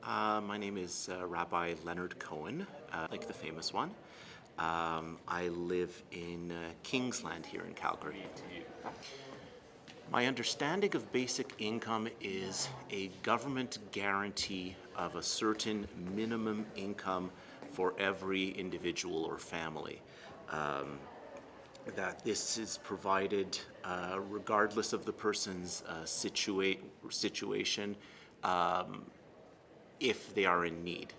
My name is Rabbi Leonard Cohen, like the famous one. I live in Kingsland here in Calgary. My understanding of basic income is a government guarantee of a certain minimum income for every individual or family. That this is provided regardless of the person's situation, if they are in need.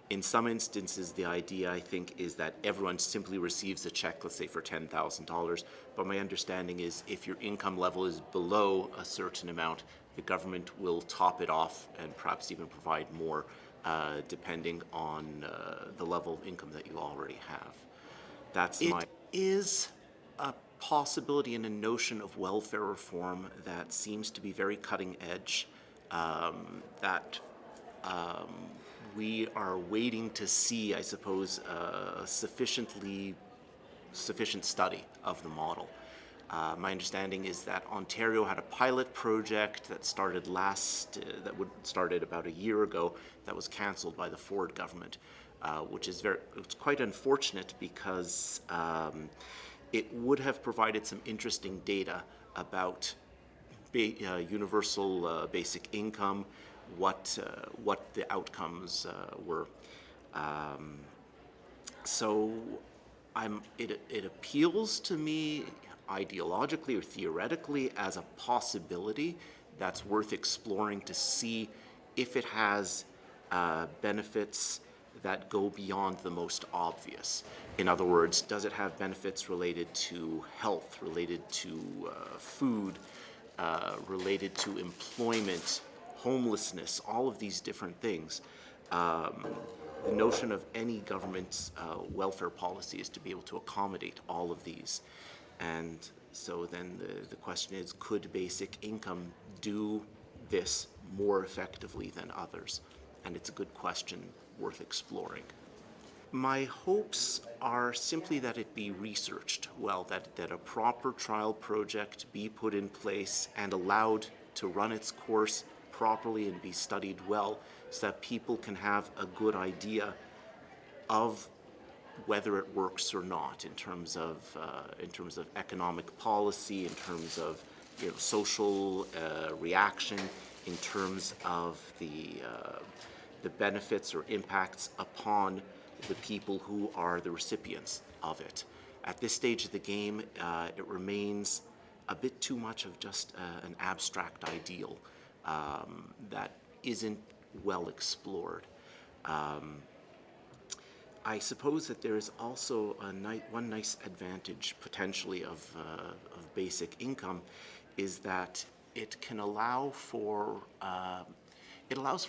In some instances, the idea, I think, is that everyone simply receives a check, let's say for $10,000, but my understanding is if your income level is below a certain amount, the government will top it off and perhaps even provide more, depending on the level of income that you already have. It is a possibility and a notion of welfare reform that seems to be very cutting edge, that we are waiting to see, I suppose, a sufficient study of the model. My understanding is that Ontario had a pilot project that started started about a year ago, that was cancelled by the Ford government, which is it's quite unfortunate because it would have provided some interesting data about universal basic income, what the outcomes were. So it appeals to me ideologically or theoretically as a possibility that's worth exploring to see if it has benefits that go beyond the most obvious. In other words, does it have benefits related to health, related to food, related to employment, homelessness, all of these different things. The notion of any government's welfare policy is to be able to accommodate all of these. And so then the question is, could basic income do this more effectively than others? And it's a good question worth exploring. My hopes are simply that it be researched well, that a proper trial project be put in place and allowed to run its course properly and be studied well, so that people can have a good idea of whether it works or not in terms of economic policy, in terms of social reaction, in terms of the benefits or impacts upon the people who are the recipients of it. At this stage of the game, it remains a bit too much of just an abstract ideal that isn't well explored. I suppose that there is also one nice advantage potentially of basic income is that it can allow for a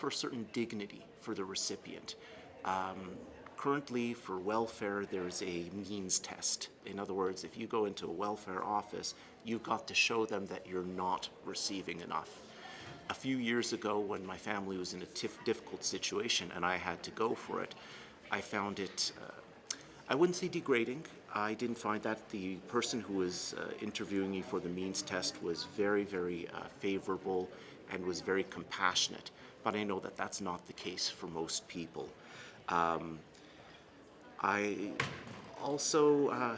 certain dignity for the recipient. Currently, for welfare, there's a means test. In other words, if you go into a welfare office, you've got to show them that you're not receiving enough. A few years ago, when my family was in a difficult situation and I had to go for it, I found it, I wouldn't say degrading. I didn't find that. The person who was interviewing me for the means test was very, very favorable and was very compassionate. But I know that that's not the case for most people. I also,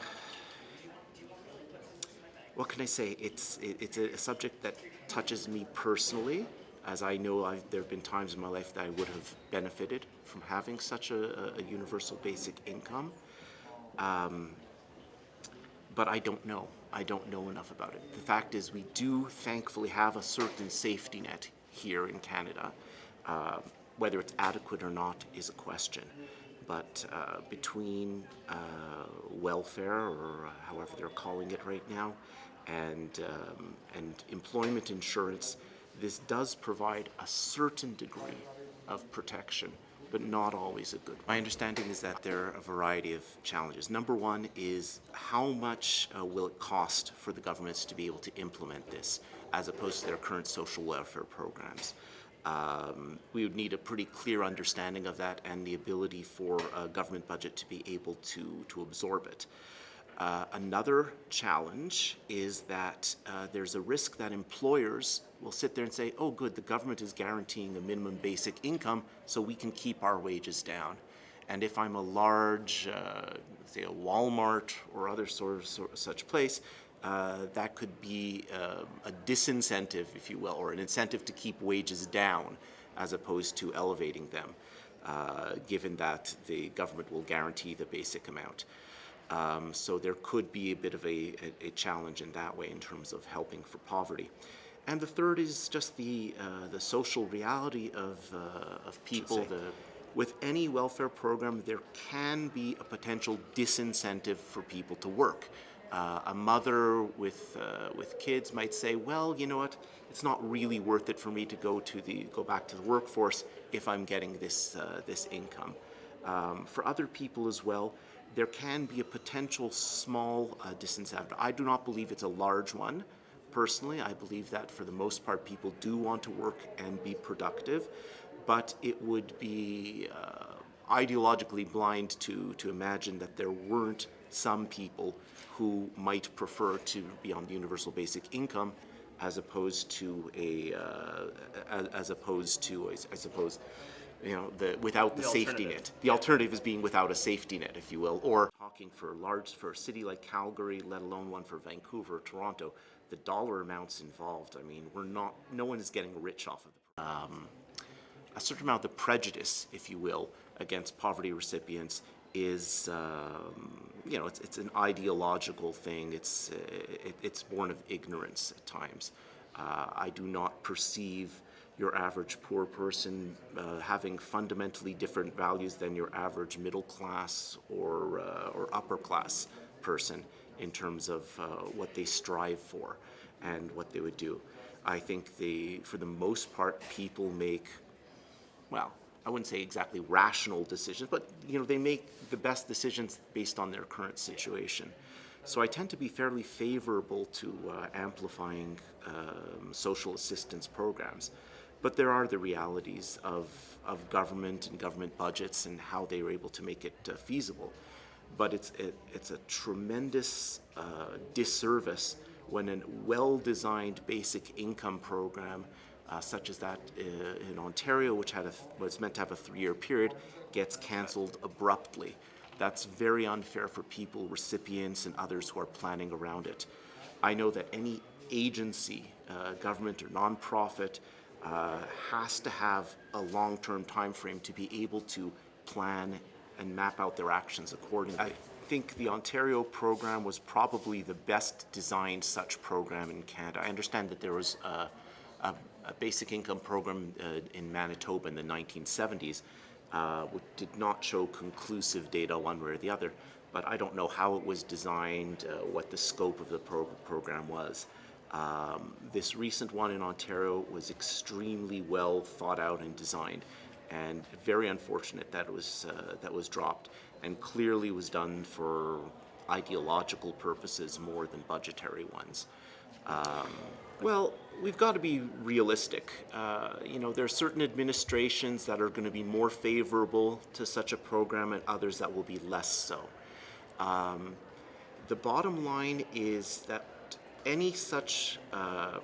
what can I say? It's a subject that touches me personally, as I know there have been times in my life that I would have benefited from having such a universal basic income. But I don't know. I don't know enough about it. The fact is, we do thankfully have a certain safety net here in Canada. Whether it's adequate or not is a question. But between welfare, or however they're calling it right now, and employment insurance, this does provide a certain degree of protection, but not always a good one. My understanding is that there are a variety of challenges. Number one is how much will it cost for the governments to be able to implement this, as opposed to their current social welfare programs. We would need a pretty clear understanding of that and the ability for a government budget to be able to absorb it. Another challenge is that there's a risk that employers will sit there and say, oh, good, the government is guaranteeing a minimum basic income, so we can keep our wages down. And if I'm a large, say a Walmart or other such place, that could be a disincentive, if you will, or an incentive to keep wages down as opposed to elevating them, given that the government will guarantee the basic amount. So there could be a bit of a challenge in that way in terms of helping for poverty. And the third is just the social reality of people. With any welfare program, there can be a potential disincentive for people to work. A mother with kids might say, well, you know what, it's not really worth it for me to go back to the workforce if I'm getting this income. For other people as well, there can be a potential small disincentive. I do not believe it's a large one. Personally, I believe that for the most part, people do want to work and be productive, but it would be ideologically blind to imagine that there weren't some people who might prefer to be on the universal basic income as opposed to I suppose, you know, without the safety net. The alternative is being without a safety net, if you will, or talking for a city like Calgary, let alone one for Vancouver or Toronto, the dollar amounts involved. I mean, no one is getting rich off of it. A certain amount of the prejudice, if you will, against poverty recipients is, you know, it's an ideological thing. It's born of ignorance at times. I do not perceive your average poor person having fundamentally different values than your average middle class or upper class person in terms of what they strive for and what they would do. I think for the most part, people make, well, I wouldn't say exactly rational decisions, but you know, they make the best decisions based on their current situation. So I tend to be fairly favorable to amplifying social assistance programs. But there are the realities of government and government budgets and how they were able to make it feasible. But it's a tremendous disservice when a well-designed basic income program, such as that in Ontario, which was meant to have a 3-year period, gets cancelled abruptly. That's very unfair for people, recipients, and others who are planning around it. I know that any agency, government or nonprofit, has to have a long-term time frame to be able to plan and map out their actions accordingly. I think the Ontario program was probably the best designed such program in Canada. I understand that there was a basic income program in Manitoba in the 1970s, which did not show conclusive data one way or the other, but I don't know how it was designed, what the scope of the program was. This recent one in Ontario was extremely well thought out and designed, and very unfortunate that it was dropped, and clearly was done for ideological purposes more than budgetary ones. Well, we've got to be realistic. You know, there are certain administrations that are going to be more favorable to such a program and others that will be less so. The bottom line is that any such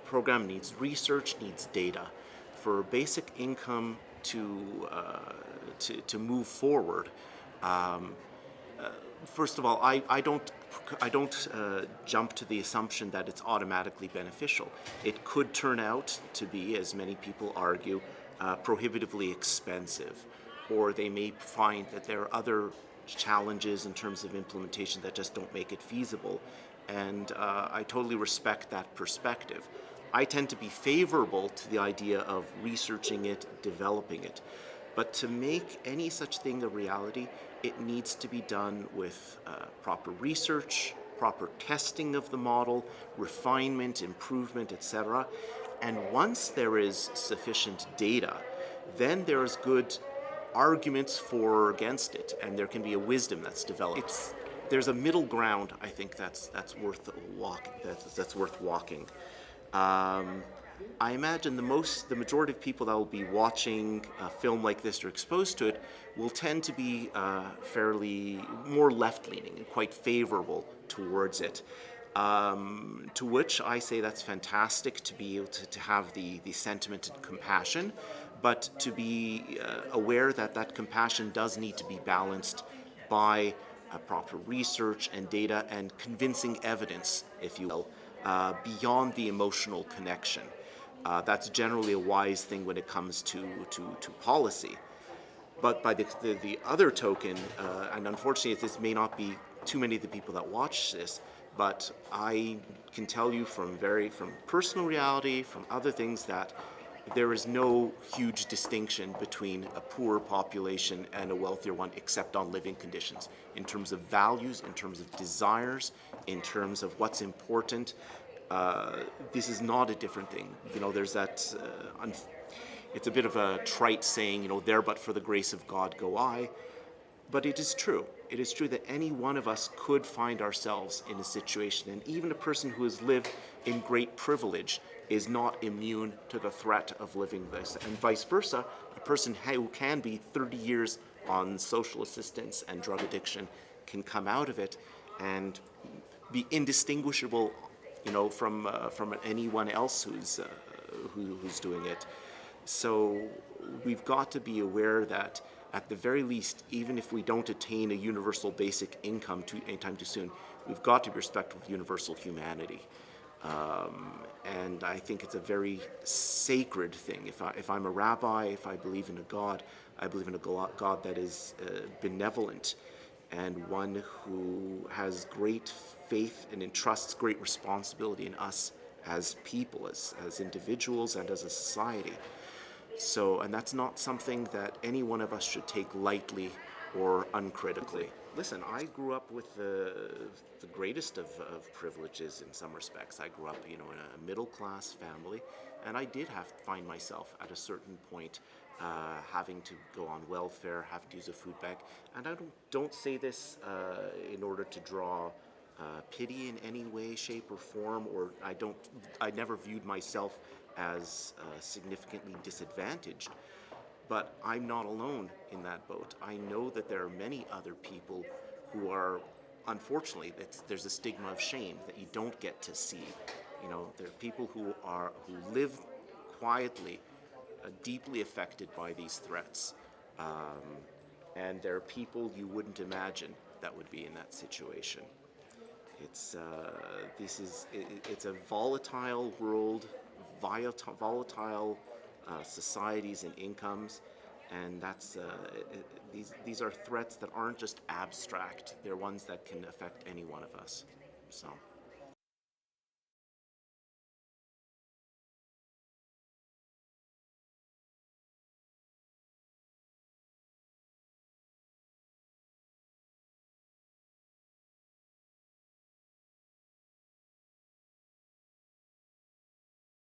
program needs research, needs data. For basic income to move forward, first of all, I don't jump to the assumption that it's automatically beneficial. It could turn out to be, as many people argue, prohibitively expensive, or they may find that there are other challenges in terms of implementation that just don't make it feasible. And I totally respect that perspective. I tend to be favorable to the idea of researching it, developing it. But to make any such thing a reality, it needs to be done with proper research, proper testing of the model, refinement, improvement, etc. And once there is sufficient data, then there is good arguments for or against it, and there can be a wisdom that's developed. There's a middle ground, I think, that's worth walking. I imagine the majority of people that will be watching a film like this or exposed to it will tend to be fairly more left-leaning and quite favorable towards it. To which I say that's fantastic to be able to have the sentiment and compassion, but to be aware that that compassion does need to be balanced by proper research and data and convincing evidence, if you will, beyond the emotional connection. That's generally a wise thing when it comes to policy. But by the other token, and unfortunately this may not be too many of the people that watch this, but I can tell you from personal reality, from other things, that there is no huge distinction between a poor population and a wealthier one except on living conditions, in terms of values, in terms of desires, in terms of what's important. This is not a different thing. There's that, it's a bit of a trite saying, there but for the grace of God go I. But it is true. It is true that any one of us could find ourselves in a situation, and even a person who has lived in great privilege is not immune to the threat of living this, and vice versa. A person who can be 30 years on social assistance and drug addiction can come out of it and be indistinguishable, from anyone else who's doing it. So we've got to be aware that, at the very least, even if we don't attain a universal basic income anytime too soon, we've got to be respectful of universal humanity. And I think it's a very sacred thing. If I'm a rabbi, if I believe in a God, I believe in a God that is benevolent, and one who has great faith and entrusts great responsibility in us as people, as individuals, and as a society. So, and that's not something that any one of us should take lightly or uncritically. Listen, I grew up with the greatest of privileges in some respects. I grew up, in a middle-class family, and I did find myself at a certain point having to go on welfare, having to use a food bank. And I don't say this in order to draw pity in any way, shape, or form, or I never viewed myself as significantly disadvantaged. But I'm not alone in that boat. I know that there are many other people who are, unfortunately, there's a stigma of shame that you don't get to see. There are people who live quietly, deeply affected by these threats, and there are people you wouldn't imagine that would be in that situation. It's a volatile world, volatile societies and incomes, and these are threats that aren't just abstract. They're ones that can affect any one of us. So.